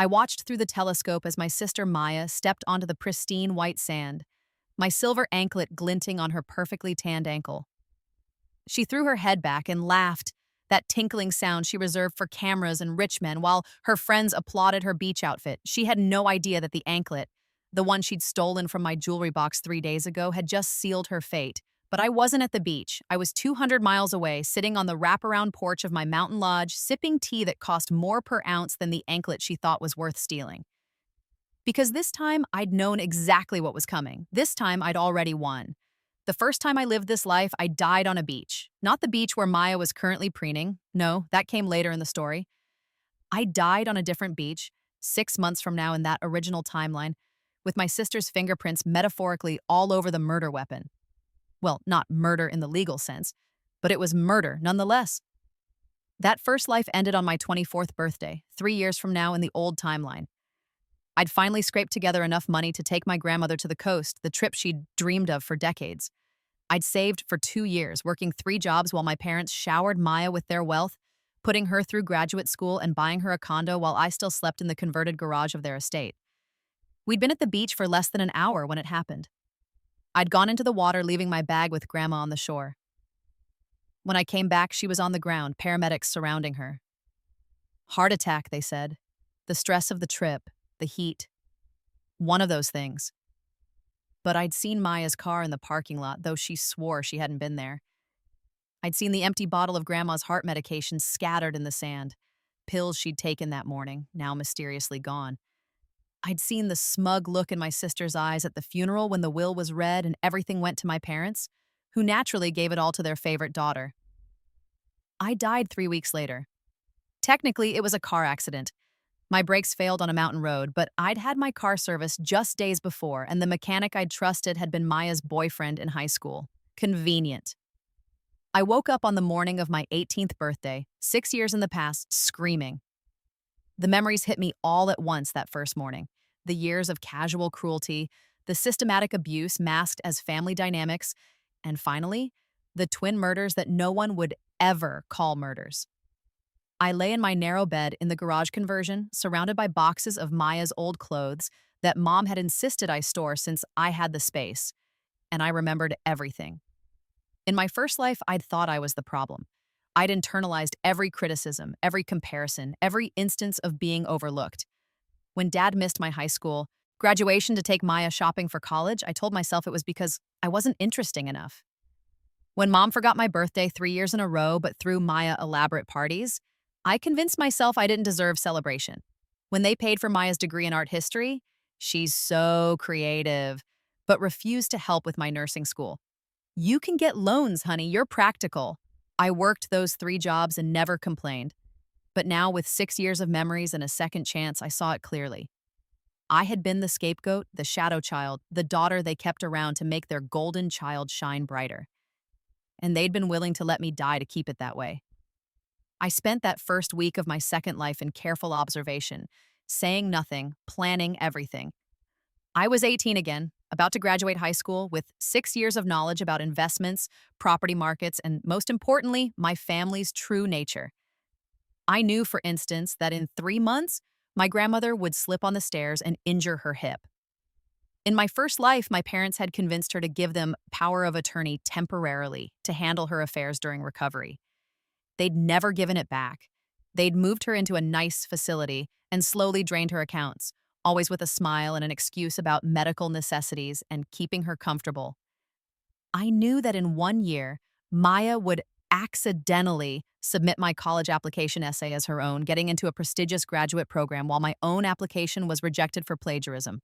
I watched through the telescope as my sister Maya stepped onto the pristine white sand, my silver anklet glinting on her perfectly tanned ankle. She threw her head back and laughed, that tinkling sound she reserved for cameras and rich men, while her friends applauded her beach outfit. She had no idea that the anklet, the one she'd stolen from my jewelry box 3 days ago, had just sealed her fate. But I wasn't at the beach. I was 200 miles away, sitting on the wraparound porch of my mountain lodge, sipping tea that cost more per ounce than the anklet she thought was worth stealing. Because this time, I'd known exactly what was coming. This time, I'd already won. The first time I lived this life, I died on a beach. Not the beach where Maya was currently preening. No, that came later in the story. I died on a different beach, 6 months from now in that original timeline, with my sister's fingerprints metaphorically all over the murder weapon. Well, not murder in the legal sense, but it was murder nonetheless. That first life ended on my 24th birthday, 3 years from now in the old timeline. I'd finally scraped together enough money to take my grandmother to the coast, the trip she'd dreamed of for decades. I'd saved for 2 years, working 3 jobs while my parents showered Maya with their wealth, putting her through graduate school and buying her a condo while I still slept in the converted garage of their estate. We'd been at the beach for less than an hour when it happened. I'd gone into the water, leaving my bag with Grandma on the shore. When I came back, she was on the ground, paramedics surrounding her. Heart attack, they said. The stress of the trip, the heat. One of those things. But I'd seen Maya's car in the parking lot, though she swore she hadn't been there. I'd seen the empty bottle of Grandma's heart medication scattered in the sand, pills she'd taken that morning, now mysteriously gone. I'd seen the smug look in my sister's eyes at the funeral when the will was read and everything went to my parents, who naturally gave it all to their favorite daughter. I died 3 weeks later. Technically, it was a car accident. My brakes failed on a mountain road, but I'd had my car serviced just days before, and the mechanic I'd trusted had been Maya's boyfriend in high school. Convenient. I woke up on the morning of my 18th birthday, 6 years in the past, screaming. The memories hit me all at once that first morning. The years of casual cruelty, the systematic abuse masked as family dynamics, and finally, the twin murders that no one would ever call murders. I lay in my narrow bed in the garage conversion, surrounded by boxes of Maya's old clothes that Mom had insisted I store since I had the space, and I remembered everything. In my first life, I'd thought I was the problem. I'd internalized every criticism, every comparison, every instance of being overlooked. When Dad missed my high school graduation to take Maya shopping for college, I told myself it was because I wasn't interesting enough. When Mom forgot my birthday 3 years in a row but threw Maya elaborate parties, I convinced myself I didn't deserve celebration. When they paid for Maya's degree in art history, she's so creative, but refused to help with my nursing school. You can get loans, honey, you're practical. I worked those 3 jobs and never complained. But now, with 6 years of memories and a second chance, I saw it clearly. I had been the scapegoat, the shadow child, the daughter they kept around to make their golden child shine brighter. And they'd been willing to let me die to keep it that way. I spent that first week of my second life in careful observation, saying nothing, planning everything. I was 18 again, about to graduate high school with 6 years of knowledge about investments, property markets, and most importantly, my family's true nature. I knew, for instance, that in 3 months, my grandmother would slip on the stairs and injure her hip. In my first life, my parents had convinced her to give them power of attorney temporarily to handle her affairs during recovery. They'd never given it back. They'd moved her into a nice facility and slowly drained her accounts, always with a smile and an excuse about medical necessities and keeping her comfortable. I knew that in 1 year, Maya would accidentally submit my college application essay as her own, getting into a prestigious graduate program while my own application was rejected for plagiarism.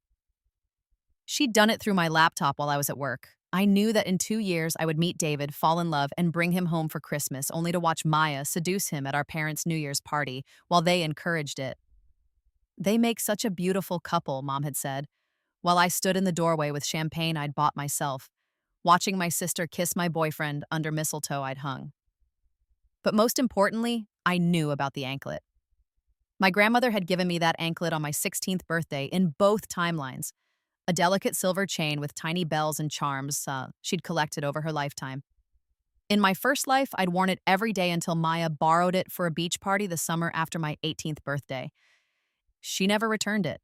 She'd done it through my laptop while I was at work. I knew that in 2 years I would meet David, fall in love, and bring him home for Christmas, only to watch Maya seduce him at our parents' New Year's party while they encouraged it. They make such a beautiful couple, Mom had said, while I stood in the doorway with champagne I'd bought myself, watching my sister kiss my boyfriend under mistletoe I'd hung. But most importantly, I knew about the anklet. My grandmother had given me that anklet on my 16th birthday in both timelines, a delicate silver chain with tiny bells and charms she'd collected over her lifetime. In my first life, I'd worn it every day until Maya borrowed it for a beach party the summer after my 18th birthday. She never returned it.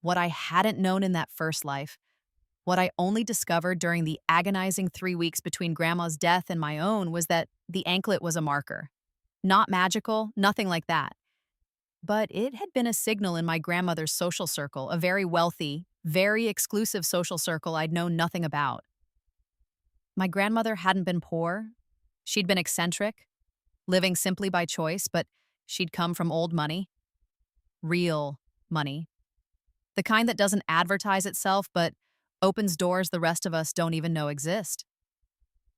What I hadn't known in that first life, what I only discovered during the agonizing 3 weeks between Grandma's death and my own, was that the anklet was a marker. Not magical, nothing like that. But it had been a signal in my grandmother's social circle, a very wealthy, very exclusive social circle I'd known nothing about. My grandmother hadn't been poor. She'd been eccentric, living simply by choice, but she'd come from old money. Real money. The kind that doesn't advertise itself, but opens doors the rest of us don't even know exist.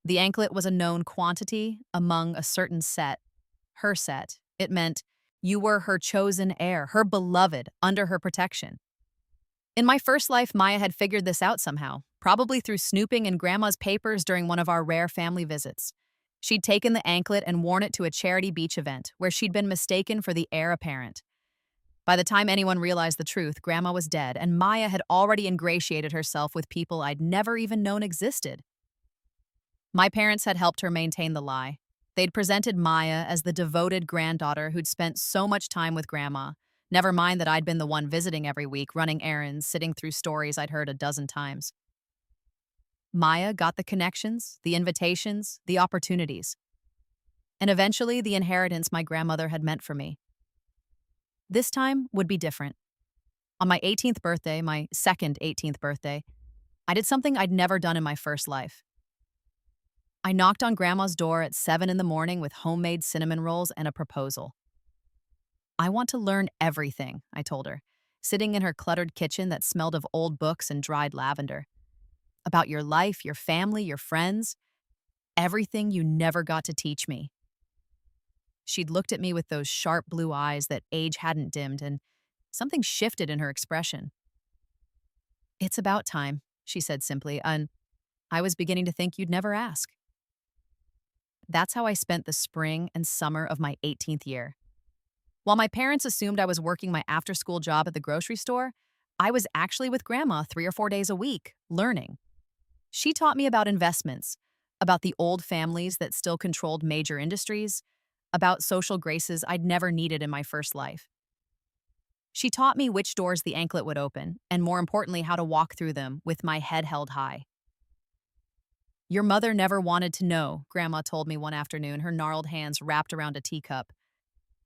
The anklet was a known quantity among a certain set. Her set. It meant you were her chosen heir, her beloved, under her protection. In my first life, Maya had figured this out somehow, probably through snooping in Grandma's papers during one of our rare family visits. She'd taken the anklet and worn it to a charity beach event, where she'd been mistaken for the heir apparent. By the time anyone realized the truth, Grandma was dead, and Maya had already ingratiated herself with people I'd never even known existed. My parents had helped her maintain the lie. They'd presented Maya as the devoted granddaughter who'd spent so much time with Grandma, never mind that I'd been the one visiting every week, running errands, sitting through stories I'd heard a dozen times. Maya got the connections, the invitations, the opportunities, and eventually the inheritance my grandmother had meant for me. This time would be different. On my 18th birthday, my second 18th birthday, I did something I'd never done in my first life. I knocked on Grandma's door at 7 in the morning with homemade cinnamon rolls and a proposal. I want to learn everything, I told her, sitting in her cluttered kitchen that smelled of old books and dried lavender. About your life, your family, your friends, everything you never got to teach me. She'd looked at me with those sharp blue eyes that age hadn't dimmed, and something shifted in her expression. "It's about time," she said simply, and I was beginning to think you'd never ask. That's how I spent the spring and summer of my 18th year. While my parents assumed I was working my after-school job at the grocery store, I was actually with Grandma 3 or 4 days a week, learning. She taught me about investments, about the old families that still controlled major industries, about social graces I'd never needed in my first life. She taught me which doors the anklet would open, and more importantly, how to walk through them with my head held high. "Your mother never wanted to know," Grandma told me one afternoon, her gnarled hands wrapped around a teacup.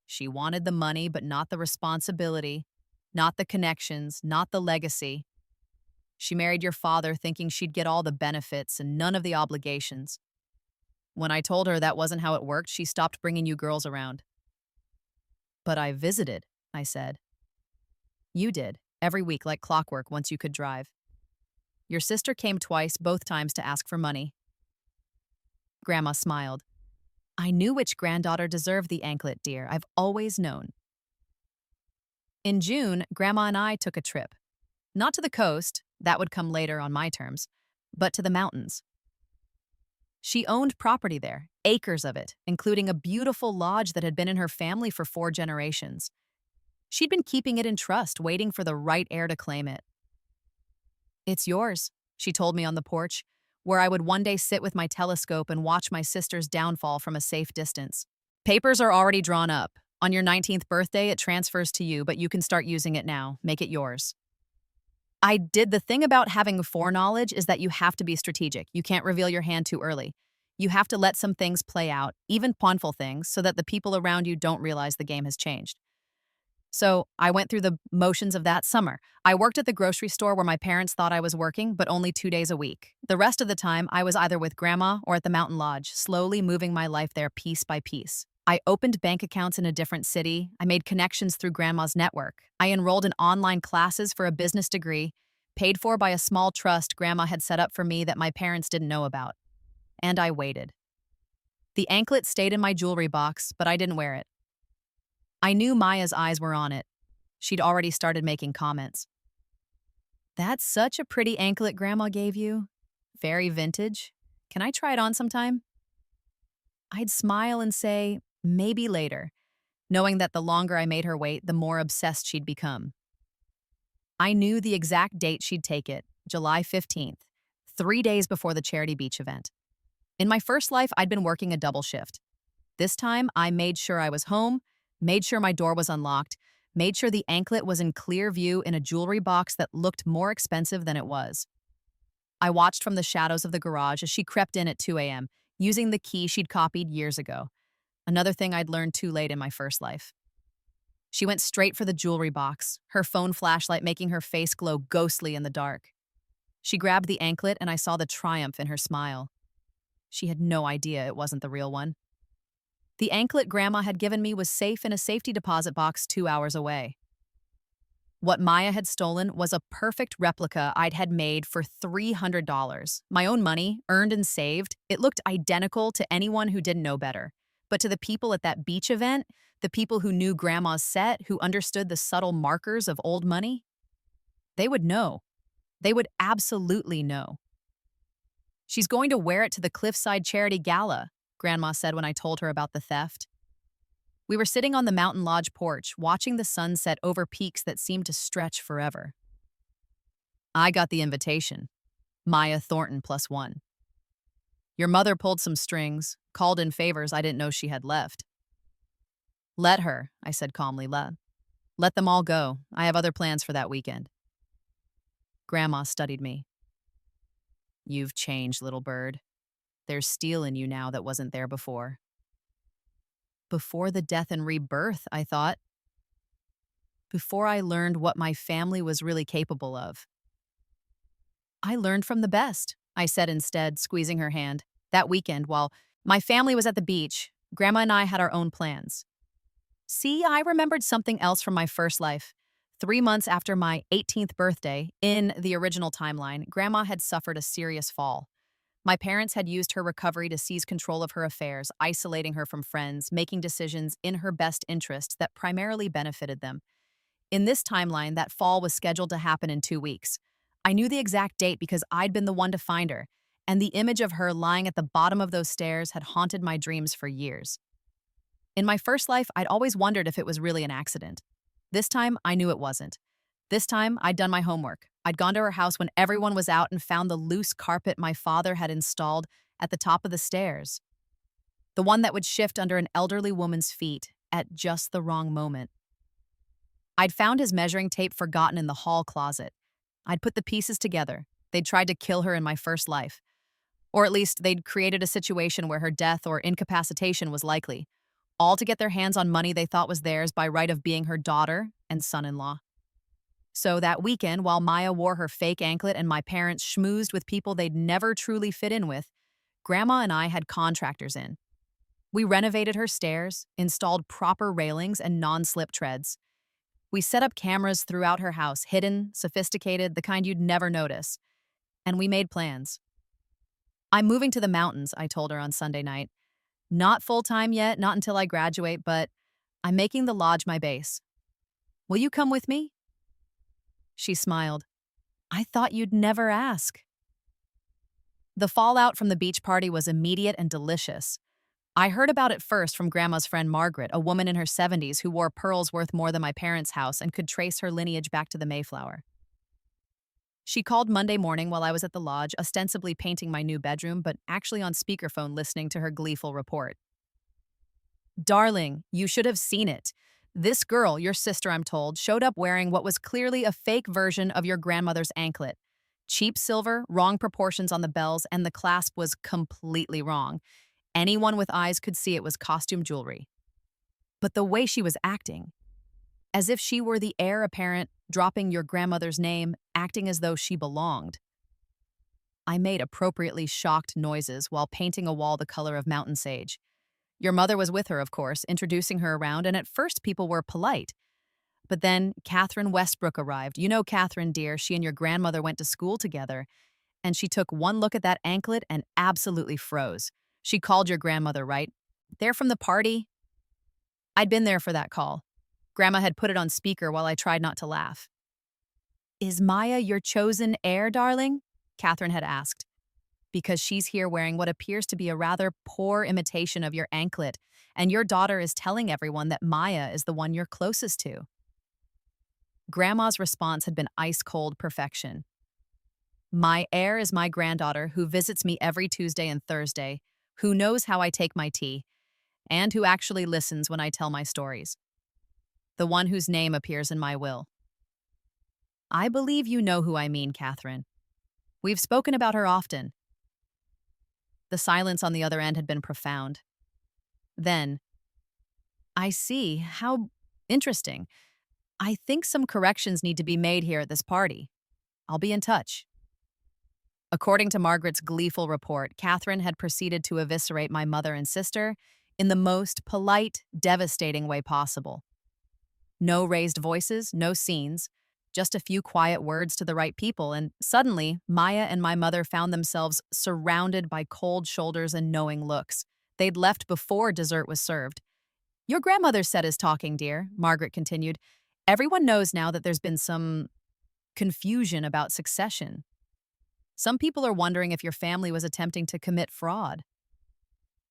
"She wanted the money, but not the responsibility, not the connections, not the legacy. She married your father thinking she'd get all the benefits and none of the obligations. When I told her that wasn't how it worked, she stopped bringing you girls around." "But I visited," I said. "You did, every week like clockwork once you could drive. Your sister came twice, both times to ask for money." Grandma smiled. "I knew which granddaughter deserved the anklet, dear. I've always known." In June, Grandma and I took a trip. Not to the coast, that would come later on my terms, but to the mountains. She owned property there, acres of it, including a beautiful lodge that had been in her family for 4 generations. She'd been keeping it in trust, waiting for the right heir to claim it. "It's yours," she told me on the porch, where I would one day sit with my telescope and watch my sister's downfall from a safe distance. "Papers are already drawn up. On your 19th birthday, it transfers to you, but you can start using it now. Make it yours." I did. The thing about having foreknowledge is that you have to be strategic. You can't reveal your hand too early. You have to let some things play out, even painful things, so that the people around you don't realize the game has changed. So I went through the motions of that summer. I worked at the grocery store where my parents thought I was working, but only 2 days a week. The rest of the time, I was either with Grandma or at the mountain lodge, slowly moving my life there piece by piece. I opened bank accounts in a different city. I made connections through Grandma's network. I enrolled in online classes for a business degree, paid for by a small trust Grandma had set up for me that my parents didn't know about. And I waited. The anklet stayed in my jewelry box, but I didn't wear it. I knew Maya's eyes were on it. She'd already started making comments. "That's such a pretty anklet Grandma gave you. Very vintage. Can I try it on sometime?" I'd smile and say, "Maybe later," knowing that the longer I made her wait, the more obsessed she'd become. I knew the exact date she'd take it, July 15th, 3 days before the charity beach event. In my first life, I'd been working a double shift. This time, I made sure I was home, made sure my door was unlocked, made sure the anklet was in clear view in a jewelry box that looked more expensive than it was. I watched from the shadows of the garage as she crept in at 2 a.m., using the key she'd copied years ago. Another thing I'd learned too late in my first life. She went straight for the jewelry box, her phone flashlight making her face glow ghostly in the dark. She grabbed the anklet and I saw the triumph in her smile. She had no idea it wasn't the real one. The anklet Grandma had given me was safe in a safety deposit box 2 hours away. What Maya had stolen was a perfect replica I'd had made for $300. My own money, earned and saved, it looked identical to anyone who didn't know better. But to the people at that beach event, the people who knew Grandma's set, who understood the subtle markers of old money, they would know. They would absolutely know. "She's going to wear it to the Cliffside Charity Gala," Grandma said when I told her about the theft. We were sitting on the mountain lodge porch, watching the sun set over peaks that seemed to stretch forever. "I got the invitation. Maya Thornton +1. Your mother pulled some strings, called in favors I didn't know she had left." "Let her," I said calmly. Let them all go. I have other plans for that weekend." Grandma studied me. "You've changed, little bird. There's steel in you now that wasn't there before." Before the death and rebirth, I thought. Before I learned what my family was really capable of. "I learned from the best," I said instead, squeezing her hand. That weekend, while my family was at the beach, Grandma and I had our own plans. See, I remembered something else from my first life. 3 months after my 18th birthday, in the original timeline, Grandma had suffered a serious fall. My parents had used her recovery to seize control of her affairs, isolating her from friends, making decisions in her best interest that primarily benefited them. In this timeline, that fall was scheduled to happen in 2 weeks. I knew the exact date because I'd been the one to find her, and the image of her lying at the bottom of those stairs had haunted my dreams for years. In my first life, I'd always wondered if it was really an accident. This time, I knew it wasn't. This time, I'd done my homework. I'd gone to her house when everyone was out and found the loose carpet my father had installed at the top of the stairs. The one that would shift under an elderly woman's feet at just the wrong moment. I'd found his measuring tape forgotten in the hall closet. I'd put the pieces together. They'd tried to kill her in my first life. Or at least they'd created a situation where her death or incapacitation was likely, all to get their hands on money they thought was theirs by right of being her daughter and son-in-law. So that weekend, while Maya wore her fake anklet and my parents schmoozed with people they'd never truly fit in with, Grandma and I had contractors in. We renovated her stairs, installed proper railings and non-slip treads. We set up cameras throughout her house, hidden, sophisticated, the kind you'd never notice. And we made plans. "I'm moving to the mountains," I told her on Sunday night. "Not full-time yet, not until I graduate, but I'm making the lodge my base. Will you come with me?" She smiled. "I thought you'd never ask." The fallout from the beach party was immediate and delicious. I heard about it first from Grandma's friend Margaret, a woman in her 70s who wore pearls worth more than my parents' house and could trace her lineage back to the Mayflower. She called Monday morning while I was at the lodge, ostensibly painting my new bedroom, but actually on speakerphone listening to her gleeful report. "Darling, you should have seen it. This girl, your sister, I'm told, showed up wearing what was clearly a fake version of your grandmother's anklet. Cheap silver, wrong proportions on the bells, and the clasp was completely wrong. Anyone with eyes could see it was costume jewelry. But the way she was acting, as if she were the heir apparent, dropping your grandmother's name, acting as though she belonged." I made appropriately shocked noises while painting a wall the color of mountain sage. Your mother was with her, of course, introducing her around, and at first people were polite. But then Catherine Westbrook arrived. You know Catherine, dear, she and your grandmother went to school together, and she took one look at that anklet and absolutely froze. She called your grandmother, right? "They're from the party." I'd been there for that call. Grandma had put it on speaker while I tried not to laugh. "Is Maya your chosen heir, darling?" Catherine had asked. "Because she's here wearing what appears to be a rather poor imitation of your anklet, and your daughter is telling everyone that Maya is the one you're closest to." Grandma's response had been ice-cold perfection. "My heir is my granddaughter who visits me every Tuesday and Thursday, who knows how I take my tea, and who actually listens when I tell my stories." the one whose name appears in my will. I believe you know who I mean, Catherine. We've spoken about her often. The silence on the other end had been profound. Then, I see. How interesting. I think some corrections need to be made here at this party. I'll be in touch. According to Margaret's gleeful report, Catherine had proceeded to eviscerate my mother and sister in the most polite, devastating way possible. No raised voices, no scenes, just a few quiet words to the right people, and suddenly, Maya and my mother found themselves surrounded by cold shoulders and knowing looks. They'd left before dessert was served. Your grandmother's set is talking, dear, Margaret continued. Everyone knows now that there's been some confusion about succession. Some people are wondering if your family was attempting to commit fraud.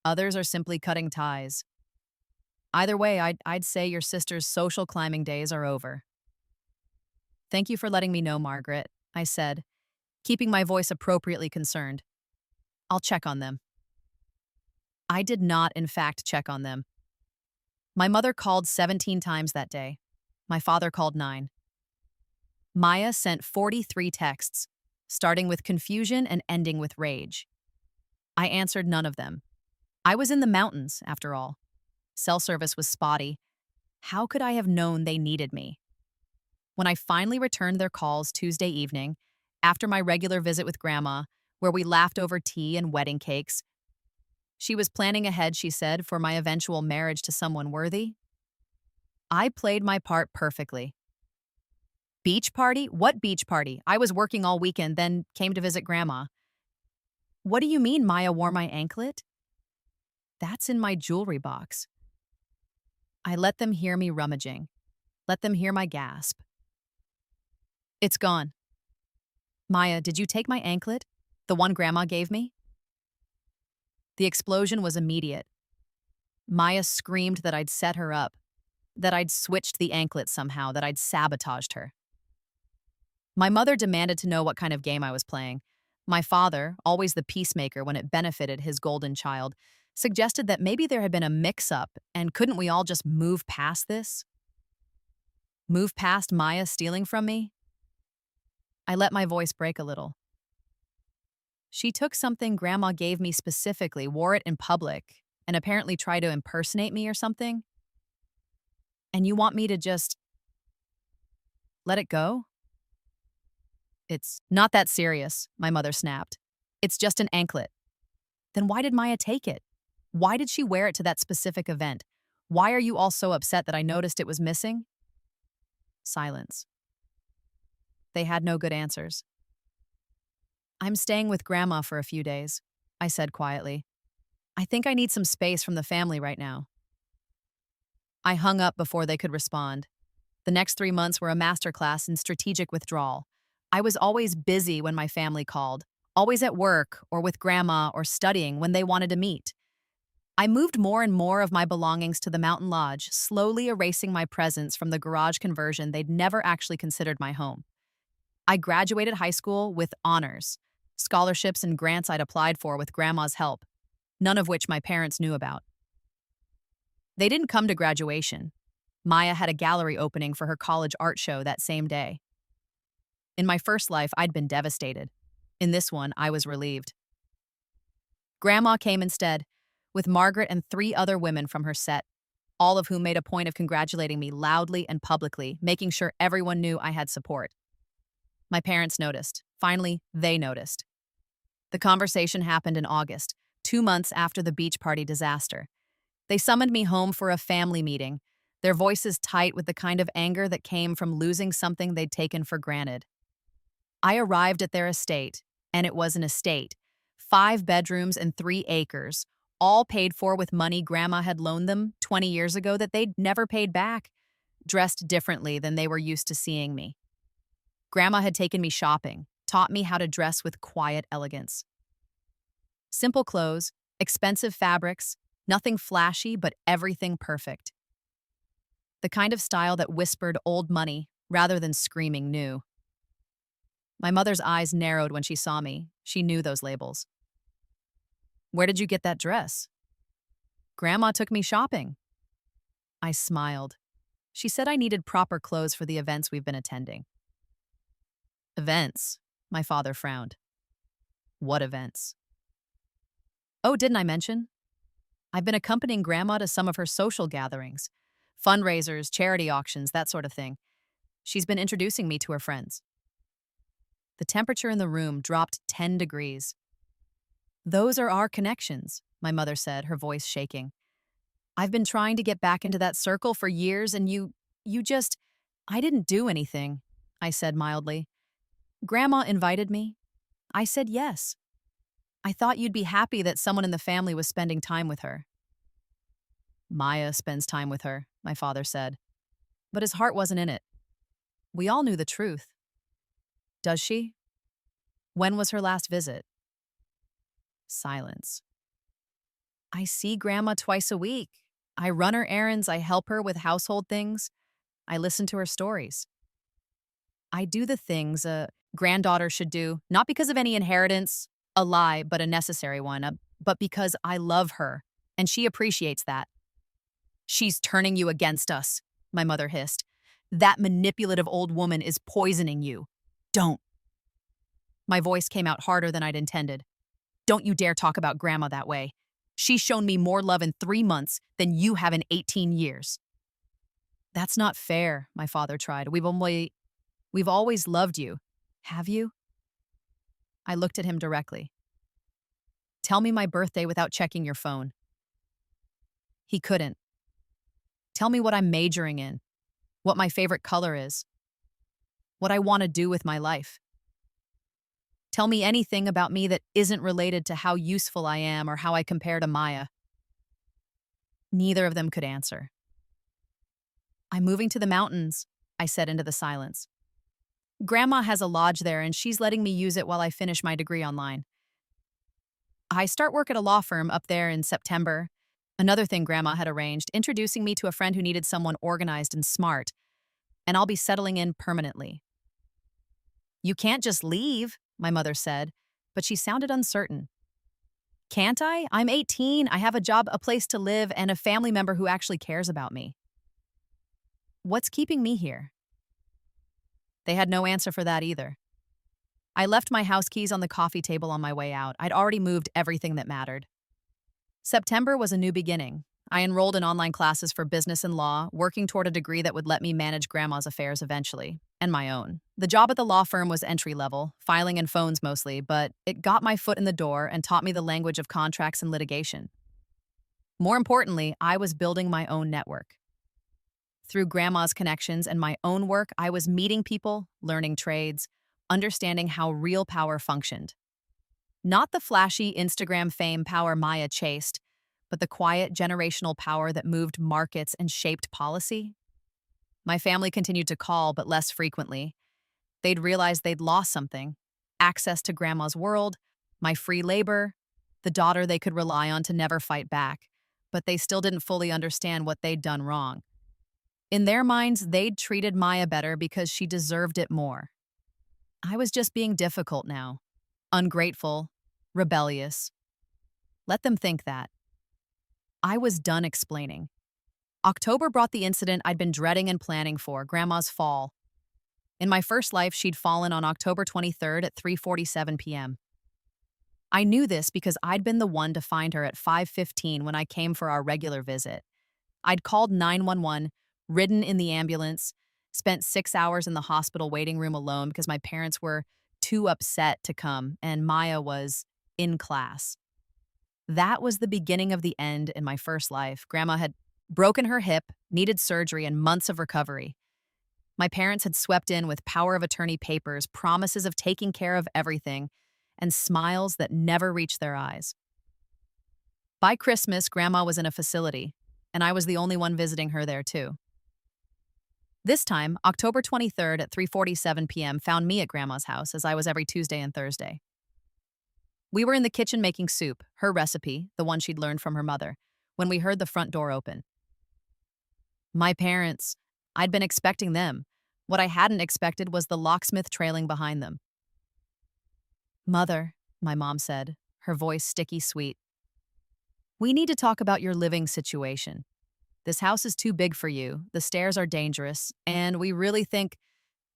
Others are simply cutting ties. Either way, I'd say your sister's social climbing days are over. Thank you for letting me know, Margaret, I said, keeping my voice appropriately concerned. I'll check on them. I did not, in fact, check on them. My mother called 17 times that day. My father called 9. Maya sent 43 texts, starting with confusion and ending with rage. I answered none of them. I was in the mountains, after all. Cell service was spotty. How could I have known they needed me? When I finally returned their calls Tuesday evening, after my regular visit with Grandma, where we laughed over tea and wedding cakes, she was planning ahead, she said, for my eventual marriage to someone worthy. I played my part perfectly. Beach party? What beach party? I was working all weekend, then came to visit Grandma. What do you mean Maya wore my anklet? That's in my jewelry box. I let them hear me rummaging. Let them hear my gasp. It's gone. Maya, did you take my anklet? The one Grandma gave me? The explosion was immediate. Maya screamed that I'd set her up, that I'd switched the anklet somehow, that I'd sabotaged her. My mother demanded to know what kind of game I was playing. My father, always the peacemaker when it benefited his golden child, suggested that maybe there had been a mix-up and couldn't we all just move past this? Move past Maya stealing from me? I let my voice break a little. She took something Grandma gave me specifically, wore it in public, and apparently tried to impersonate me or something? And you want me to just let it go? It's not that serious, my mother snapped. It's just an anklet. Then why did Maya take it? Why did she wear it to that specific event? Why are you all so upset that I noticed it was missing? Silence. They had no good answers. I'm staying with Grandma for a few days, I said quietly. I think I need some space from the family right now. I hung up before they could respond. The next 3 months were a masterclass in strategic withdrawal. I was always busy when my family called, always at work or with Grandma or studying when they wanted to meet. I moved more and more of my belongings to the mountain lodge, slowly erasing my presence from the garage conversion they'd never actually considered my home. I graduated high school with honors, scholarships and grants I'd applied for with Grandma's help, none of which my parents knew about. They didn't come to graduation. Maya had a gallery opening for her college art show that same day. In my first life, I'd been devastated. In this one, I was relieved. Grandma came instead, with Margaret and 3 other women from her set, all of whom made a point of congratulating me loudly and publicly, making sure everyone knew I had support. My parents noticed. Finally, they noticed. The conversation happened in August, 2 months after the beach party disaster. They summoned me home for a family meeting, their voices tight with the kind of anger that came from losing something they'd taken for granted. I arrived at their estate, and it was an estate, 5 bedrooms and 3 acres, all paid for with money Grandma had loaned them 20 years ago that they'd never paid back, dressed differently than they were used to seeing me. Grandma had taken me shopping, taught me how to dress with quiet elegance. Simple clothes, expensive fabrics, nothing flashy, but everything perfect. The kind of style that whispered old money rather than screaming new. My mother's eyes narrowed when she saw me. She knew those labels. Where did you get that dress? Grandma took me shopping. I smiled. She said I needed proper clothes for the events we've been attending. Events? My father frowned. What events? Oh, didn't I mention? I've been accompanying Grandma to some of her social gatherings, fundraisers, charity auctions, that sort of thing. She's been introducing me to her friends. The temperature in the room dropped 10 degrees. Those are our connections, my mother said, her voice shaking. I've been trying to get back into that circle for years and you just, I didn't do anything, I said mildly. Grandma invited me. I said yes. I thought you'd be happy that someone in the family was spending time with her. Maya spends time with her, my father said. But his heart wasn't in it. We all knew the truth. Does she? When was her last visit? Silence. I see Grandma twice a week. I run her errands, I help her with household things. I listen to her stories. I do the things a granddaughter should do, not because of any inheritance, a lie, but a necessary one, but because I love her, and she appreciates that. She's turning you against us, my mother hissed. That manipulative old woman is poisoning you. Don't. My voice came out harder than I'd intended. Don't you dare talk about Grandma that way. She's shown me more love in 3 months than you have in 18 years. That's not fair, my father tried. We've always loved you. Have you? I looked at him directly. Tell me my birthday without checking your phone. He couldn't. Tell me what I'm majoring in, what my favorite color is, what I want to do with my life. Tell me anything about me that isn't related to how useful I am or how I compare to Maya. Neither of them could answer. I'm moving to the mountains, I said into the silence. Grandma has a lodge there and she's letting me use it while I finish my degree online. I start work at a law firm up there in September. Another thing Grandma had arranged, introducing me to a friend who needed someone organized and smart, and I'll be settling in permanently. You can't just leave, my mother said, but she sounded uncertain. Can't I? I'm 18, I have a job, a place to live, and a family member who actually cares about me. What's keeping me here? They had no answer for that either. I left my house keys on the coffee table on my way out. I'd already moved everything that mattered. September was a new beginning. I enrolled in online classes for business and law, working toward a degree that would let me manage Grandma's affairs eventually, and my own. The job at the law firm was entry-level, filing and phones mostly, but it got my foot in the door and taught me the language of contracts and litigation. More importantly, I was building my own network. Through Grandma's connections and my own work, I was meeting people, learning trades, understanding how real power functioned. Not the flashy Instagram fame power Maya chased, but the quiet generational power that moved markets and shaped policy. My family continued to call, but less frequently. They'd realized they'd lost something: access to Grandma's world, my free labor, the daughter they could rely on to never fight back, but they still didn't fully understand what they'd done wrong. In their minds, they'd treated Maya better because she deserved it more. I was just being difficult now, ungrateful, rebellious. Let them think that. I was done explaining. October brought the incident I'd been dreading and planning for, Grandma's fall. In my first life, she'd fallen on October 23rd at 3:47 p.m. I knew this because I'd been the one to find her at 5:15 when I came for our regular visit. I'd called 911, ridden in the ambulance, spent 6 hours in the hospital waiting room alone because my parents were too upset to come, and Maya was in class. That was the beginning of the end in my first life. Grandma had broken her hip, needed surgery, and months of recovery. My parents had swept in with power of attorney papers, promises of taking care of everything, and smiles that never reached their eyes. By Christmas, Grandma was in a facility, and I was the only one visiting her there too. This time, October 23rd at 3:47 p.m. found me at Grandma's house, as I was every Tuesday and Thursday. We were in the kitchen making soup, her recipe, the one she'd learned from her mother, when we heard the front door open. My parents. I'd been expecting them. What I hadn't expected was the locksmith trailing behind them. Mother, my mom said, her voice sticky sweet. We need to talk about your living situation. This house is too big for you. The stairs are dangerous, and we really think.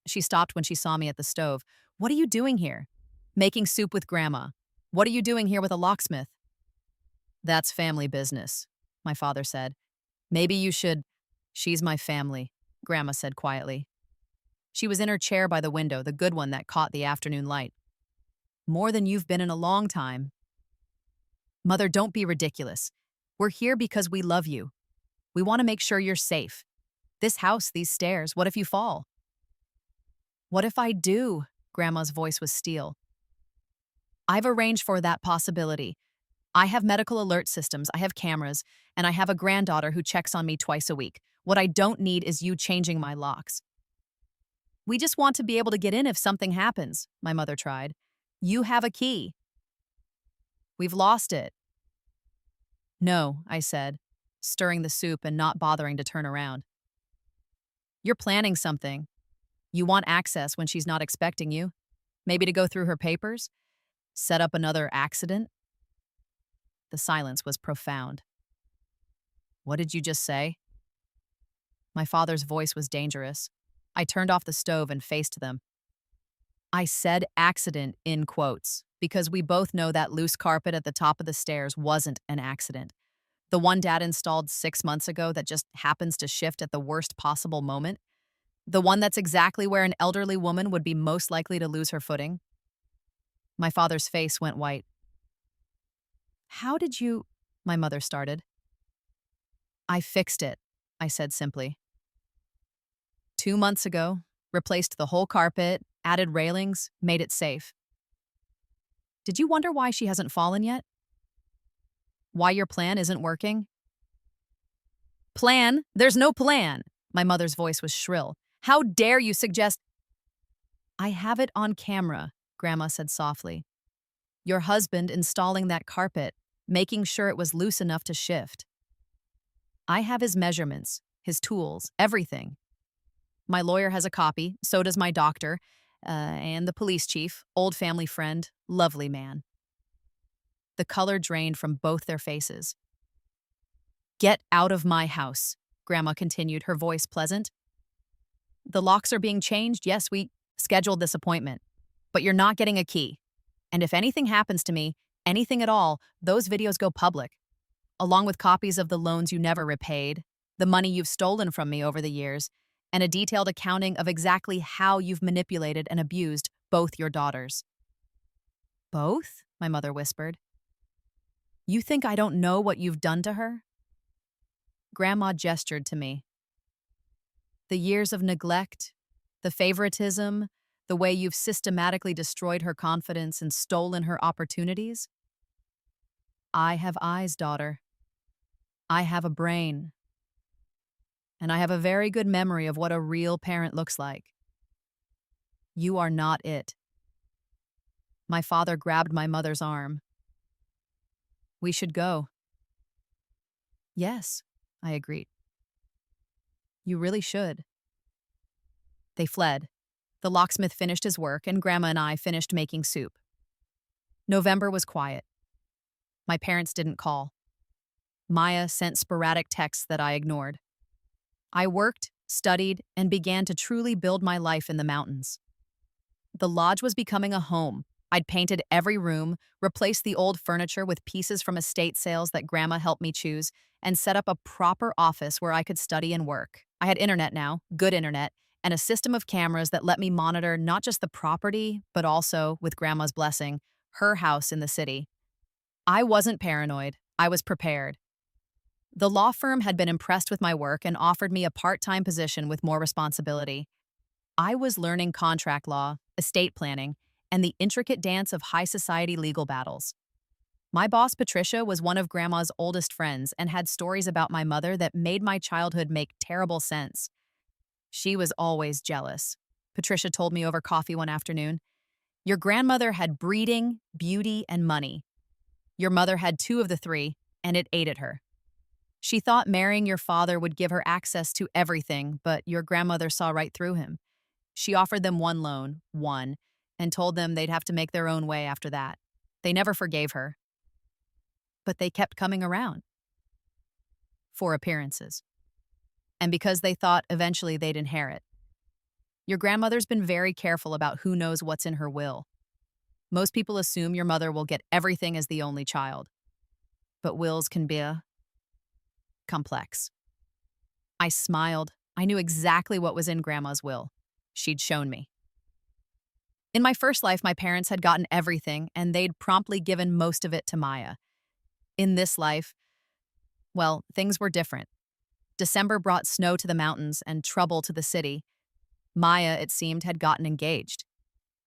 She stopped when she saw me at the stove. What are you doing here? Making soup with Grandma. What are you doing here with a locksmith? That's family business, my father said. Maybe you should. She's my family, Grandma said quietly. She was in her chair by the window, the good one that caught the afternoon light. More than you've been in a long time. Mother, don't be ridiculous. We're here because we love you. We want to make sure you're safe. This house, these stairs, what if you fall? What if I do? Grandma's voice was steel. I've arranged for that possibility. I have medical alert systems, I have cameras, and I have a granddaughter who checks on me twice a week. What I don't need is you changing my locks. We just want to be able to get in if something happens, my mother tried. You have a key. We've lost it. No, I said, stirring the soup and not bothering to turn around. You're planning something. You want access when she's not expecting you. Maybe to go through her papers? Set up another accident? The silence was profound. What did you just say? My father's voice was dangerous. I turned off the stove and faced them. I said accident in quotes, because we both know that loose carpet at the top of the stairs wasn't an accident. The one Dad installed 6 months ago that just happens to shift at the worst possible moment. The one that's exactly where an elderly woman would be most likely to lose her footing. My father's face went white. How did you? My mother started. I fixed it, I said simply. 2 months ago, replaced the whole carpet, added railings, made it safe. Did you wonder why she hasn't fallen yet? Why your plan isn't working? Plan? There's no plan. My mother's voice was shrill. How dare you suggest? I have it on camera, Grandma said softly. Your husband installing that carpet, making sure it was loose enough to shift. I have his measurements, his tools, everything. My lawyer has a copy, so does my doctor, and the police chief, old family friend, lovely man. The color drained from both their faces. Get out of my house, Grandma continued, her voice pleasant. The locks are being changed. Yes, we scheduled this appointment. But you're not getting a key. And if anything happens to me, anything at all, those videos go public, along with copies of the loans you never repaid, the money you've stolen from me over the years, and a detailed accounting of exactly how you've manipulated and abused both your daughters. Both? My mother whispered. You think I don't know what you've done to her? Grandma gestured to me. The years of neglect, the favoritism, the way you've systematically destroyed her confidence and stolen her opportunities? I have eyes, daughter. I have a brain. And I have a very good memory of what a real parent looks like. You are not it. My father grabbed my mother's arm. We should go. Yes, I agreed. You really should. They fled. The locksmith finished his work, and Grandma and I finished making soup. November was quiet. My parents didn't call. Maya sent sporadic texts that I ignored. I worked, studied, and began to truly build my life in the mountains. The lodge was becoming a home. I'd painted every room, replaced the old furniture with pieces from estate sales that Grandma helped me choose, and set up a proper office where I could study and work. I had internet now, good internet, and a system of cameras that let me monitor not just the property, but also, with Grandma's blessing, her house in the city. I wasn't paranoid. I was prepared. The law firm had been impressed with my work and offered me a part-time position with more responsibility. I was learning contract law, estate planning, and the intricate dance of high society legal battles. My boss, Patricia, was one of Grandma's oldest friends and had stories about my mother that made my childhood make terrible sense. She was always jealous. Patricia told me over coffee one afternoon, your grandmother had breeding, beauty, and money. Your mother had 2 of the 3, and it ate at her. She thought marrying your father would give her access to everything, but your grandmother saw right through him. She offered them one loan, and told them they'd have to make their own way after that. They never forgave her. But they kept coming around. For appearances. and because they thought eventually they'd inherit. Your grandmother's been very careful about who knows what's in her will. Most people assume your mother will get everything as the only child, but wills can be complex. I smiled. I knew exactly what was in Grandma's will. She'd shown me. In my first life, my parents had gotten everything, and they'd promptly given most of it to Maya. In this life, well, things were different. December brought snow to the mountains and trouble to the city. Maya, it seemed, had gotten engaged.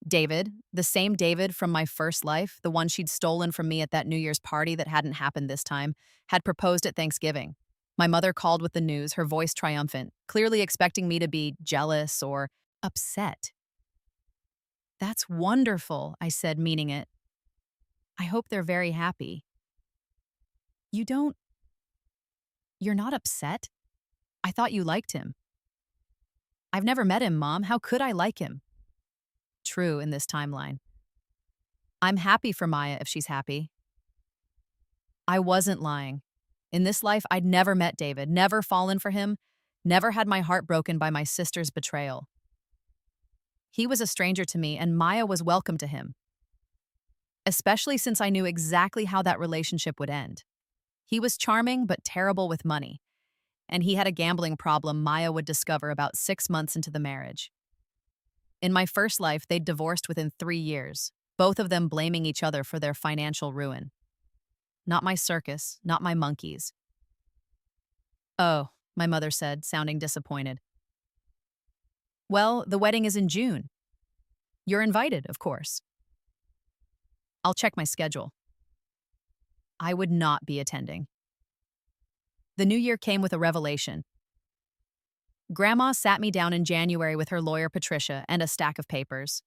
David, the same David from my first life, the one she'd stolen from me at that New Year's party that hadn't happened this time, had proposed at Thanksgiving. My mother called with the news, her voice triumphant, clearly expecting me to be jealous or upset. "That's wonderful," I said, meaning it. "I hope they're very happy." "You don't... You're not upset? I thought you liked him." "I've never met him, Mom. How could I like him?" True in this timeline. I'm happy for Maya if she's happy. I wasn't lying. In this life, I'd never met David, never fallen for him, never had my heart broken by my sister's betrayal. He was a stranger to me, and Maya was welcome to him, especially since I knew exactly how that relationship would end. He was charming but terrible with money, and he had a gambling problem Maya would discover about 6 months into the marriage. In my first life, they'd divorced within 3 years, both of them blaming each other for their financial ruin. Not my circus, not my monkeys. "Oh," my mother said, sounding disappointed. "Well, the wedding is in June. You're invited, of course." "I'll check my schedule." I would not be attending. The new year came with a revelation. Grandma sat me down in January with her lawyer, Patricia, and a stack of papers.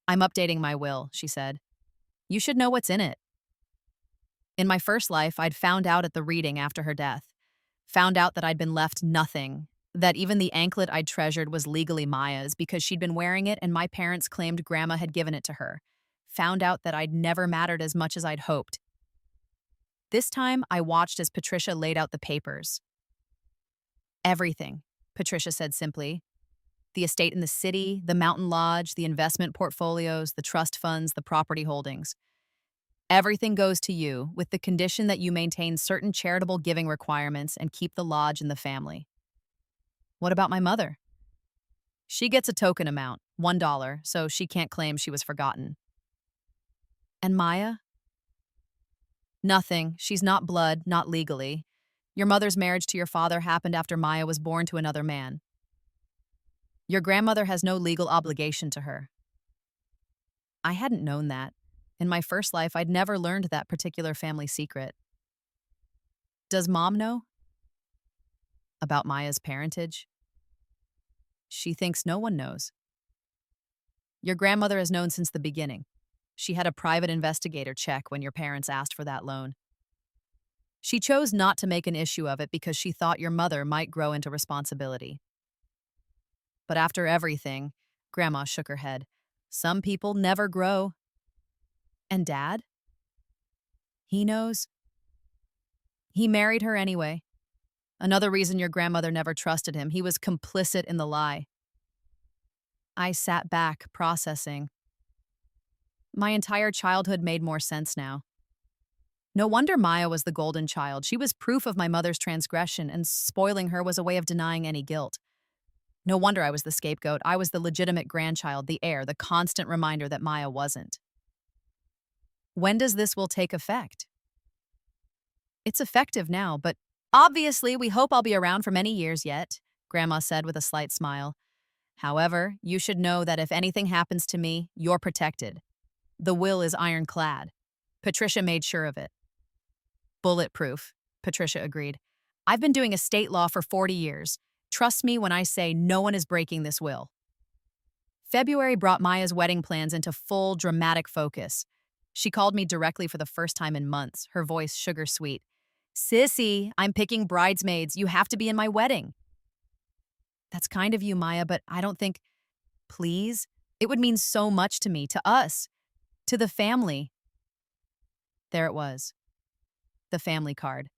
"I'm updating my will," she said. "You should know what's in it." In my first life, I'd found out at the reading after her death. Found out that I'd been left nothing, that even the anklet I'd treasured was legally Maya's because she'd been wearing it and my parents claimed Grandma had given it to her. Found out that I'd never mattered as much as I'd hoped. This time, I watched as Patricia laid out the papers. "Everything," Patricia said simply. "The estate in the city, the mountain lodge, the investment portfolios, the trust funds, the property holdings. Everything goes to you, with the condition that you maintain certain charitable giving requirements and keep the lodge in the family." "What about my mother?" "She gets a token amount, $1, so she can't claim she was forgotten." "And Maya?" "Nothing. She's not blood, not legally. Your mother's marriage to your father happened after Maya was born to another man. Your grandmother has no legal obligation to her." I hadn't known that. In my first life, I'd never learned that particular family secret. "Does Mom know?" "About Maya's parentage?" "She thinks no one knows." "Your grandmother has known since the beginning. She had a private investigator check when your parents asked for that loan. She chose not to make an issue of it because she thought your mother might grow into responsibility. But after everything," Grandma shook her head, "some people never grow." "And Dad?" "He knows. He married her anyway. Another reason your grandmother never trusted him. He was complicit in the lie." I sat back, processing. My entire childhood made more sense now. No wonder Maya was the golden child. She was proof of my mother's transgression, and spoiling her was a way of denying any guilt. No wonder I was the scapegoat. I was the legitimate grandchild, the heir, the constant reminder that Maya wasn't. "When does this will take effect?" "It's effective now, but obviously we hope I'll be around for many years yet," Grandma said with a slight smile. "However, you should know that if anything happens to me, you're protected. The will is ironclad." Patricia made sure of it. "Bulletproof," Patricia agreed. "I've been doing estate law for 40 years. Trust me when I say no one is breaking this will." February brought Maya's wedding plans into full, dramatic focus. She called me directly for the first time in months, her voice sugar-sweet. "Sissy, I'm picking bridesmaids. You have to be in my wedding." "That's kind of you, Maya, but I don't think..." "Please? It would mean so much to me, to us, to the family." There it was. The family card.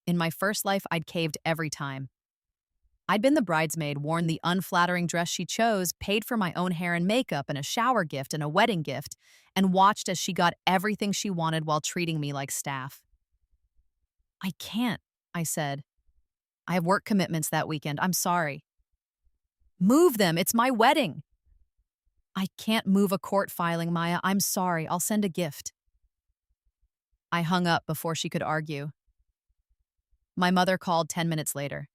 In my first life, I'd caved every time. I'd been the bridesmaid, worn the unflattering dress she chose, paid for my own hair and makeup and a shower gift and a wedding gift, and watched as she got everything she wanted while treating me like staff. I can't, I said. I have work commitments that weekend. I'm sorry. Move them. It's my wedding. I can't move a court filing, Maya. I'm sorry. I'll send a gift. I hung up before she could argue. My mother called 10 minutes later.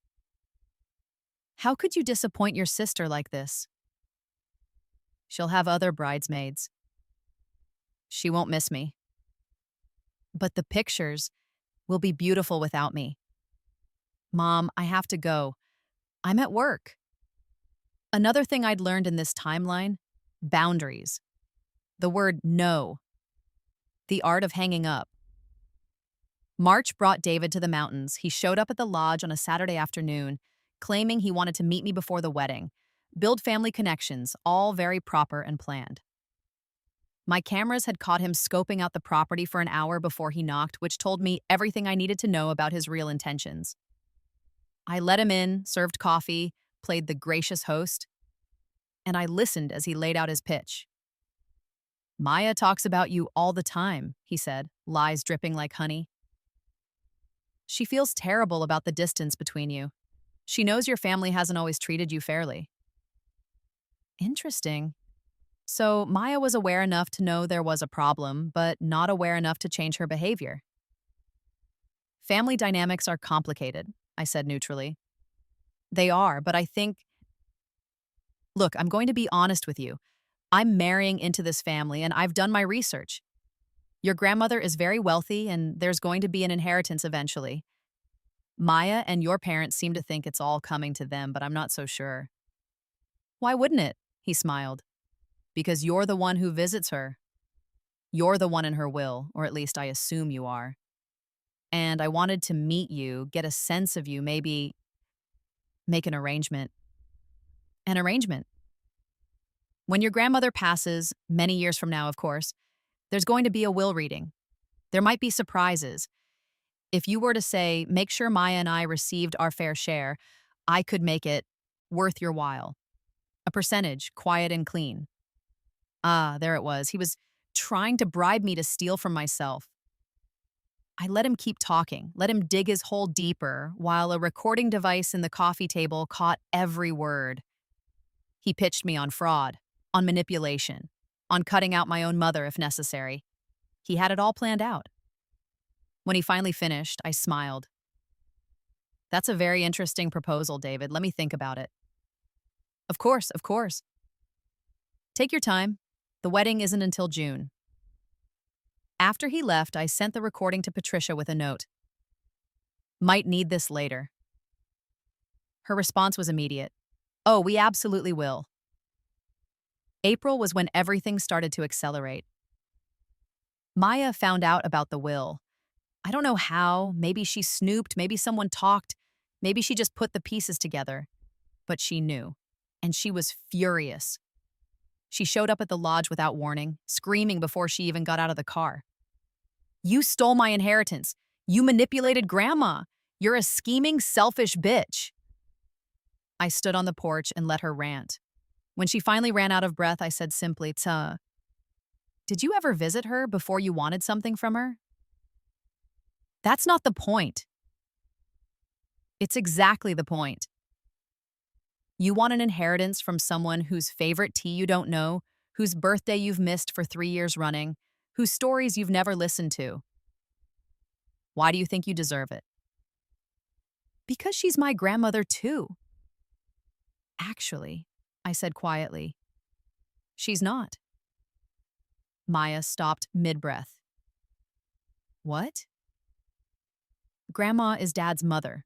How could you disappoint your sister like this? She'll have other bridesmaids. She won't miss me. But the pictures will be beautiful without me. Mom, I have to go. I'm at work. Another thing I'd learned in this timeline: boundaries. The word no. The art of hanging up. March brought David to the mountains. He showed up at the lodge on a Saturday afternoon, claiming he wanted to meet me before the wedding, build family connections, all very proper and planned. My cameras had caught him scoping out the property for an hour before he knocked, which told me everything I needed to know about his real intentions. I let him in, served coffee, played the gracious host, and I listened as he laid out his pitch. Maya talks about you all the time, he said, lies dripping like honey. She feels terrible about the distance between you. She knows your family hasn't always treated you fairly. Interesting. So Maya was aware enough to know there was a problem, but not aware enough to change her behavior. Family dynamics are complicated, I said neutrally. They are, but I think... Look, I'm going to be honest with you. I'm marrying into this family, and I've done my research. Your grandmother is very wealthy, and there's going to be an inheritance eventually. Maya and your parents seem to think it's all coming to them, but I'm not so sure. Why wouldn't it? He smiled. Because you're the one who visits her. You're the one in her will, or at least I assume you are. And I wanted to meet you, get a sense of you, maybe make an arrangement. An arrangement. When your grandmother passes, many years from now, of course, there's going to be a will reading. There might be surprises. If you were to say, make sure Maya and I received our fair share, I could make it worth your while. A percentage, quiet and clean. Ah, there it was. He was trying to bribe me to steal from myself. I let him keep talking, let him dig his hole deeper, while a recording device in the coffee table caught every word. He pitched me on fraud, on manipulation, on cutting out my own mother if necessary. He had it all planned out. When he finally finished, I smiled. That's a very interesting proposal, David. Let me think about it. Of course, of course. Take your time. The wedding isn't until June. After he left, I sent the recording to Patricia with a note. Might need this later. Her response was immediate. Oh, we absolutely will. April was when everything started to accelerate. Maya found out about the will. I don't know how. Maybe she snooped, maybe someone talked, maybe she just put the pieces together. But she knew, and she was furious. She showed up at the lodge without warning, screaming before she even got out of the car. You stole my inheritance. You manipulated Grandma. You're a scheming, selfish bitch. I stood on the porch and let her rant. When she finally ran out of breath, I said simply, did you ever visit her before you wanted something from her? That's not the point. It's exactly the point. You want an inheritance from someone whose favorite tea you don't know, whose birthday you've missed for 3 years running, whose stories you've never listened to. Why do you think you deserve it? Because she's my grandmother too. Actually, I said quietly, she's not. Maya stopped mid-breath. What? Grandma is Dad's mother.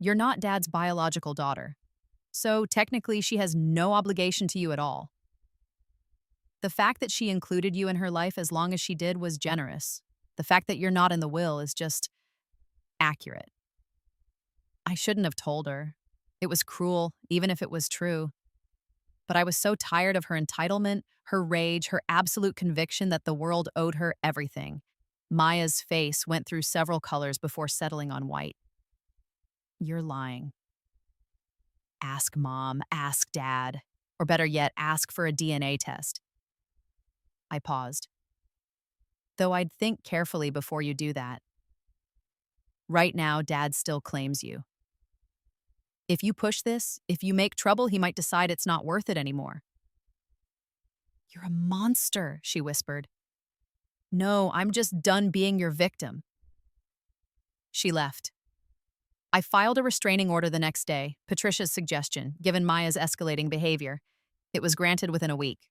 You're not Dad's biological daughter. So technically, she has no obligation to you at all. The fact that she included you in her life as long as she did was generous. The fact that you're not in the will is just accurate. I shouldn't have told her. It was cruel, even if it was true. But I was so tired of her entitlement, her rage, her absolute conviction that the world owed her everything. Maya's face went through several colors before settling on white. You're lying. Ask mom, ask dad, or better yet, ask for a DNA test. I paused. Though I'd think carefully before you do that. Right now, dad still claims you. If you push this, if you make trouble, he might decide it's not worth it anymore. You're a monster, she whispered. No, I'm just done being your victim. She left. I filed a restraining order the next day, Patricia's suggestion, given Maya's escalating behavior. It was granted within a week.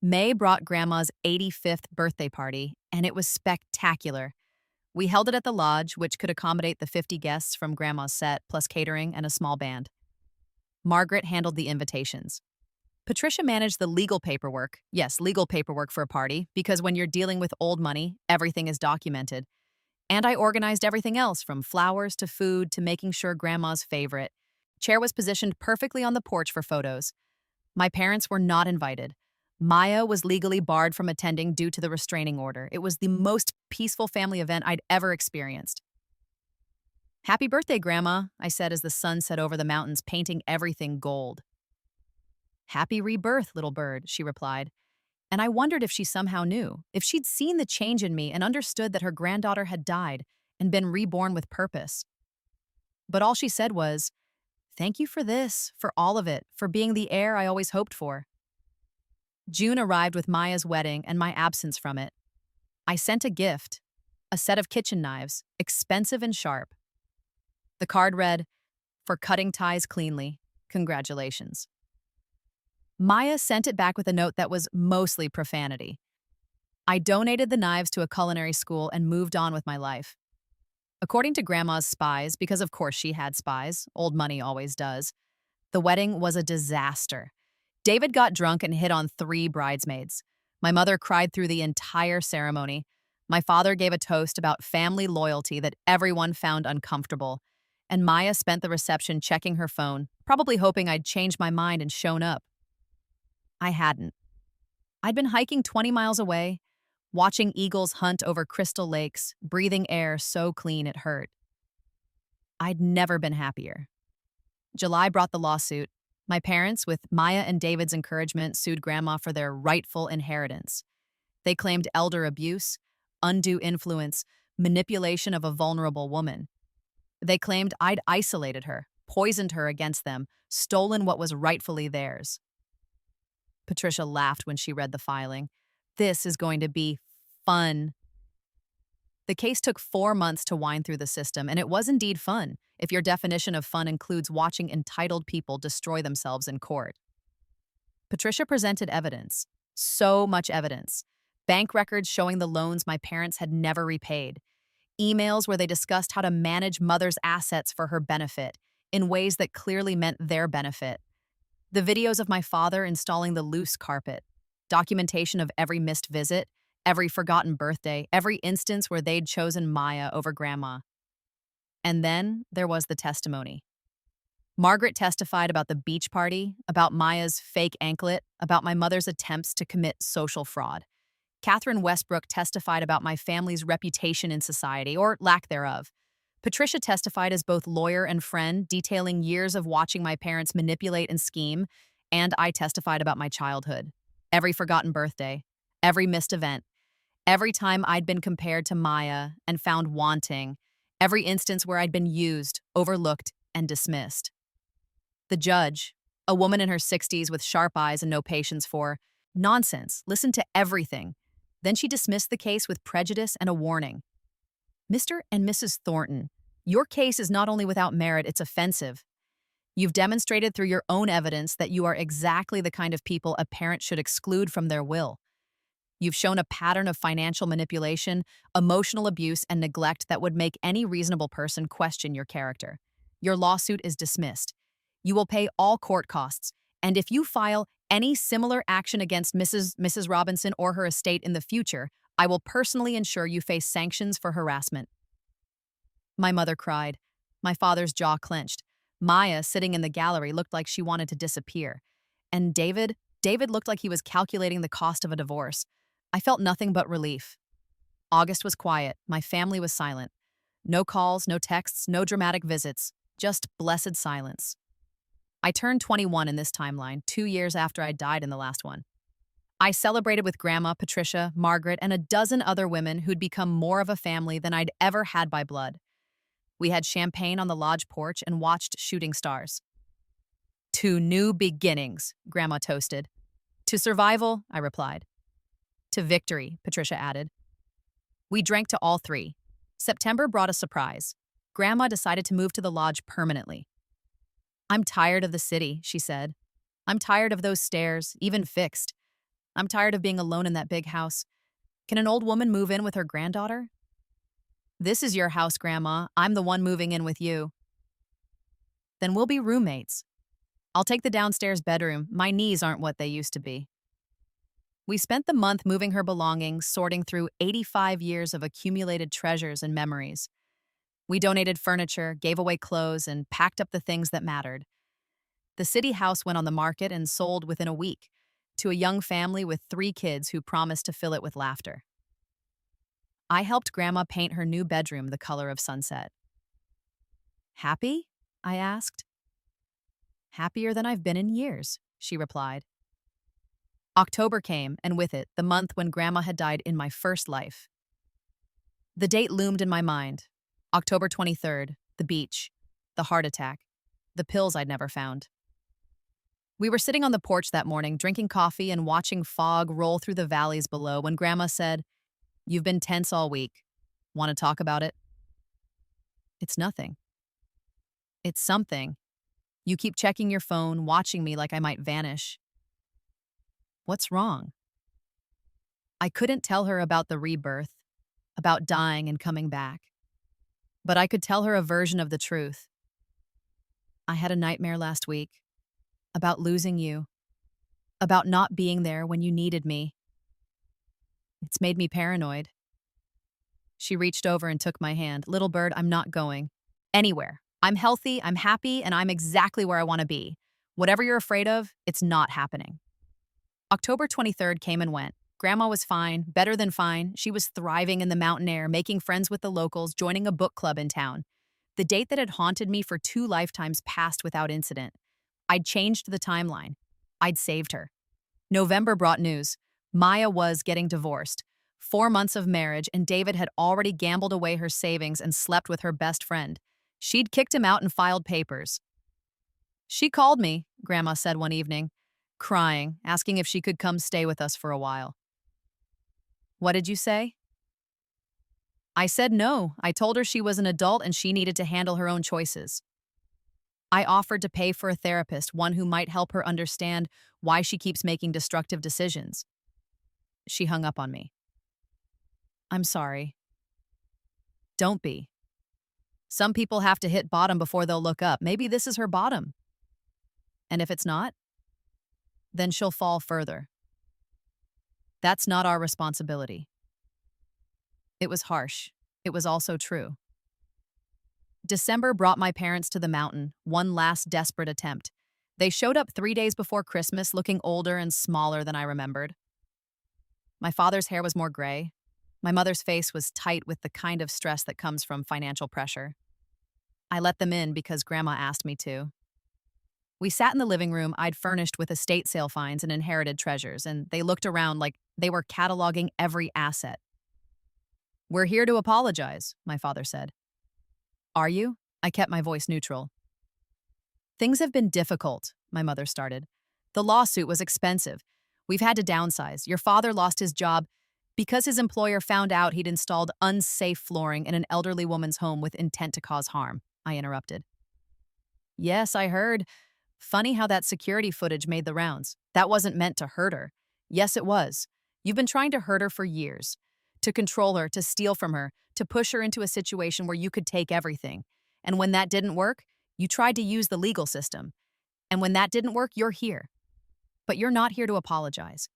May brought Grandma's 85th birthday party, and it was spectacular. We held it at the lodge, which could accommodate the 50 guests from Grandma's set, plus catering and a small band. Margaret handled the invitations. Patricia managed the legal paperwork. Yes, legal paperwork for a party, because when you're dealing with old money, everything is documented. And I organized everything else, from flowers to food to making sure Grandma's favorite. Chair was positioned perfectly on the porch for photos. My parents were not invited. Maya was legally barred from attending due to the restraining order. It was the most peaceful family event I'd ever experienced. Happy birthday, Grandma, I said as the sun set over the mountains, painting everything gold. Happy rebirth, little bird, she replied. And I wondered if she somehow knew, if she'd seen the change in me and understood that her granddaughter had died and been reborn with purpose. But all she said was, "Thank you for this, for all of it, for being the heir I always hoped for." June arrived with Maya's wedding and my absence from it. I sent a gift, a set of kitchen knives, expensive and sharp. The card read, "For cutting ties cleanly, congratulations." Maya sent it back with a note that was mostly profanity. I donated the knives to a culinary school and moved on with my life. According to Grandma's spies, because of course she had spies, old money always does, the wedding was a disaster. David got drunk and hit on 3 bridesmaids. My mother cried through the entire ceremony. My father gave a toast about family loyalty that everyone found uncomfortable. And Maya spent the reception checking her phone, probably hoping I'd changed my mind and shown up. I hadn't. I'd been hiking 20 miles away, watching eagles hunt over crystal lakes, breathing air so clean it hurt. I'd never been happier. July brought the lawsuit. My parents, with Maya and David's encouragement, sued Grandma for their rightful inheritance. They claimed elder abuse, undue influence, manipulation of a vulnerable woman. They claimed I'd isolated her, poisoned her against them, stolen what was rightfully theirs. Patricia laughed when she read the filing. This is going to be fun. The case took 4 months to wind through the system, and it was indeed fun, if your definition of fun includes watching entitled people destroy themselves in court. Patricia presented evidence. So much evidence. Bank records showing the loans my parents had never repaid. Emails where they discussed how to manage mother's assets for her benefit, in ways that clearly meant their benefit. The videos of my father installing the loose carpet, documentation of every missed visit, every forgotten birthday, every instance where they'd chosen Maya over Grandma. And then there was the testimony. Margaret testified about the beach party, about Maya's fake anklet, about my mother's attempts to commit social fraud. Catherine Westbrook testified about my family's reputation in society, or lack thereof. Patricia testified as both lawyer and friend, detailing years of watching my parents manipulate and scheme, and I testified about my childhood. Every forgotten birthday, every missed event, every time I'd been compared to Maya and found wanting, every instance where I'd been used, overlooked, and dismissed. The judge, a woman in her 60s with sharp eyes and no patience for nonsense, listened to everything. Then she dismissed the case with prejudice and a warning. Mr. and Mrs. Thornton, your case is not only without merit, it's offensive. You've demonstrated through your own evidence that you are exactly the kind of people a parent should exclude from their will. You've shown a pattern of financial manipulation, emotional abuse, and neglect that would make any reasonable person question your character. Your lawsuit is dismissed. You will pay all court costs, and if you file any similar action against Mrs. Robinson or her estate in the future, I will personally ensure you face sanctions for harassment. My mother cried. My father's jaw clenched. Maya, sitting in the gallery, looked like she wanted to disappear. And David looked like he was calculating the cost of a divorce. I felt nothing but relief. August was quiet. My family was silent. No calls, no texts, no dramatic visits. Just blessed silence. I turned 21 in this timeline, 2 years after I died in the last one. I celebrated with Grandma, Patricia, Margaret, and a dozen other women who'd become more of a family than I'd ever had by blood. We had champagne on the lodge porch and watched shooting stars. To new beginnings, Grandma toasted. To survival, I replied. To victory, Patricia added. We drank to all three. September brought a surprise. Grandma decided to move to the lodge permanently. I'm tired of the city, she said. I'm tired of those stairs, even fixed. I'm tired of being alone in that big house. Can an old woman move in with her granddaughter? This is your house, Grandma. I'm the one moving in with you. Then we'll be roommates. I'll take the downstairs bedroom. My knees aren't what they used to be. We spent the month moving her belongings, sorting through 85 years of accumulated treasures and memories. We donated furniture, gave away clothes, and packed up the things that mattered. The city house went on the market and sold within a week to a young family with 3 kids who promised to fill it with laughter. I helped Grandma paint her new bedroom the color of sunset. Happy? I asked. Happier than I've been in years, she replied. October came, and with it, the month when Grandma had died in my first life. The date loomed in my mind. October 23rd, the beach, the heart attack, the pills I'd never found. We were sitting on the porch that morning, drinking coffee and watching fog roll through the valleys below when Grandma said, "You've been tense all week. Want to talk about it?" It's nothing. It's something. You keep checking your phone, watching me like I might vanish. What's wrong? I couldn't tell her about the rebirth, about dying and coming back. But I could tell her a version of the truth. I had a nightmare last week about losing you, about not being there when you needed me. It's made me paranoid. She reached over and took my hand. Little bird, I'm not going anywhere. I'm healthy, I'm happy, and I'm exactly where I want to be. Whatever you're afraid of, it's not happening. October 23rd came and went. Grandma was fine, better than fine. She was thriving in the mountain air, making friends with the locals, joining a book club in town. The date that had haunted me for 2 lifetimes passed without incident. I'd changed the timeline. I'd saved her. November brought news. Maya was getting divorced. 4 months of marriage, and David had already gambled away her savings and slept with her best friend. She'd kicked him out and filed papers. She called me, Grandma said one evening, crying, asking if she could come stay with us for a while. What did you say? I said no. I told her she was an adult and she needed to handle her own choices. I offered to pay for a therapist, one who might help her understand why she keeps making destructive decisions. She hung up on me. I'm sorry. Don't be. Some people have to hit bottom before they'll look up. Maybe this is her bottom. And if it's not, then she'll fall further. That's not our responsibility. It was harsh. It was also true. December brought my parents to the mountain, one last desperate attempt. They showed up 3 days before Christmas, looking older and smaller than I remembered. My father's hair was more gray. My mother's face was tight with the kind of stress that comes from financial pressure. I let them in because Grandma asked me to. We sat in the living room I'd furnished with estate sale finds and inherited treasures, and they looked around like they were cataloging every asset. We're here to apologize, my father said. Are you? I kept my voice neutral. Things have been difficult, my mother started. The lawsuit was expensive. We've had to downsize. Your father lost his job because his employer found out he'd installed unsafe flooring in an elderly woman's home with intent to cause harm, I interrupted. Yes, I heard. Funny how that security footage made the rounds. That wasn't meant to hurt her. Yes, it was. You've been trying to hurt her for years. To control her, to steal from her, to push her into a situation where you could take everything. And when that didn't work, you tried to use the legal system. And when that didn't work, you're here. But you're not here to apologize.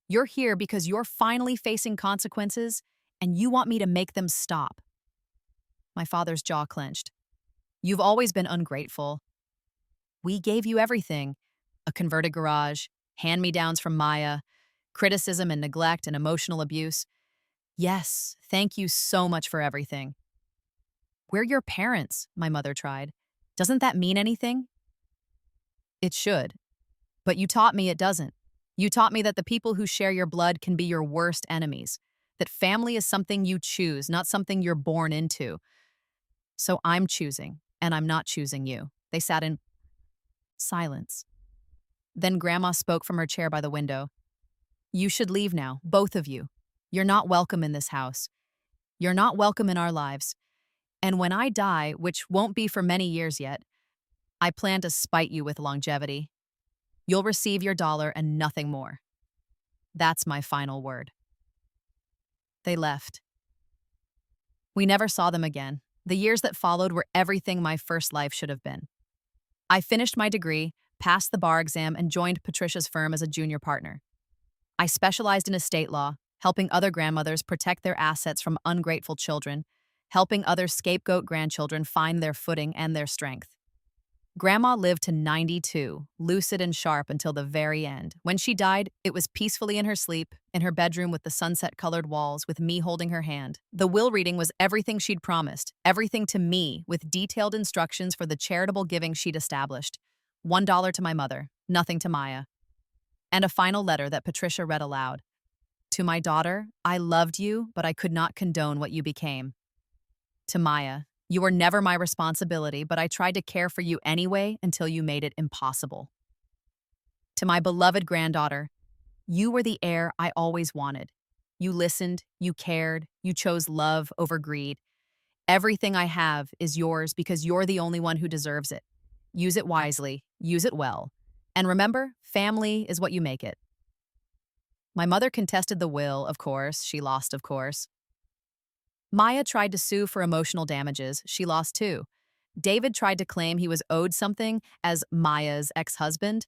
You're here because you're finally facing consequences, and you want me to make them stop. My father's jaw clenched. You've always been ungrateful. We gave you everything. A converted garage, hand-me-downs from Maya, criticism and neglect and emotional abuse. Yes, thank you so much for everything. We're your parents, my mother tried. Doesn't that mean anything? It should. But you taught me it doesn't. You taught me that the people who share your blood can be your worst enemies, that family is something you choose, not something you're born into. So I'm choosing, and I'm not choosing you. They sat in silence. Then Grandma spoke from her chair by the window. You should leave now, both of you. You're not welcome in this house. You're not welcome in our lives. And when I die, which won't be for many years yet, I plan to spite you with longevity. You'll receive your dollar and nothing more. That's my final word. They left. We never saw them again. The years that followed were everything my first life should have been. I finished my degree, passed the bar exam, and joined Patricia's firm as a junior partner. I specialized in estate law, helping other grandmothers protect their assets from ungrateful children, helping other scapegoat grandchildren find their footing and their strength. Grandma lived to 92, lucid and sharp until the very end. When she died, it was peacefully in her sleep, in her bedroom with the sunset-colored walls, with me holding her hand. The will reading was everything she'd promised, everything to me, with detailed instructions for the charitable giving she'd established. $1 to my mother, nothing to Maya. And a final letter that Patricia read aloud. To my daughter, I loved you, but I could not condone what you became. To Maya, you were never my responsibility, but I tried to care for you anyway until you made it impossible. To my beloved granddaughter, you were the heir I always wanted. You listened, you cared, you chose love over greed. Everything I have is yours because you're the only one who deserves it. Use it wisely, use it well. And remember, family is what you make it. My mother contested the will, of course. She lost, of course. Maya tried to sue for emotional damages. She lost too. David tried to claim he was owed something as Maya's ex-husband.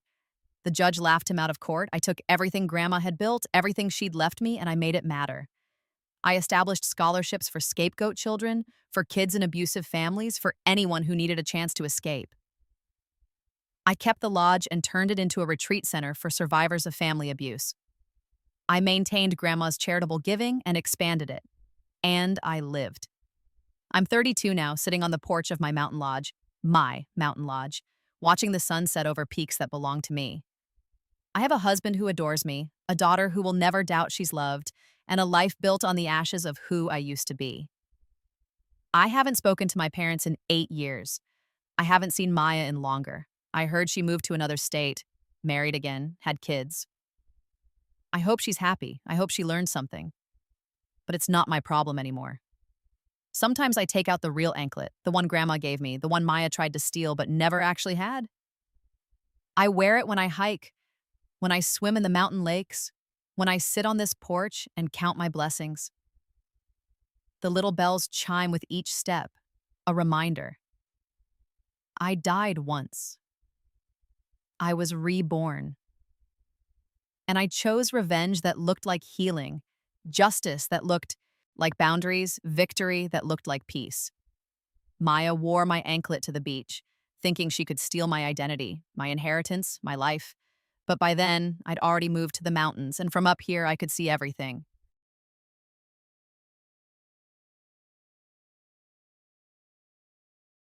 The judge laughed him out of court. I took everything Grandma had built, everything she'd left me, and I made it matter. I established scholarships for scapegoat children, for kids in abusive families, for anyone who needed a chance to escape. I kept the lodge and turned it into a retreat center for survivors of family abuse. I maintained Grandma's charitable giving and expanded it. And I lived. I'm 32 now, sitting on the porch of my mountain lodge, watching the sun set over peaks that belong to me. I have a husband who adores me, a daughter who will never doubt she's loved, and a life built on the ashes of who I used to be. I haven't spoken to my parents in 8 years. I haven't seen Maya in longer. I heard she moved to another state, married again, had kids. I hope she's happy. I hope she learned something. But it's not my problem anymore. Sometimes I take out the real anklet, the one Grandma gave me, the one Maya tried to steal but never actually had. I wear it when I hike, when I swim in the mountain lakes, when I sit on this porch and count my blessings. The little bells chime with each step, a reminder. I died once. I was reborn. And I chose revenge that looked like healing, justice that looked like boundaries, victory that looked like peace. Maya wore my anklet to the beach, thinking she could steal my identity, my inheritance, my life. But by then, I'd already moved to the mountains, and from up here I could see everything.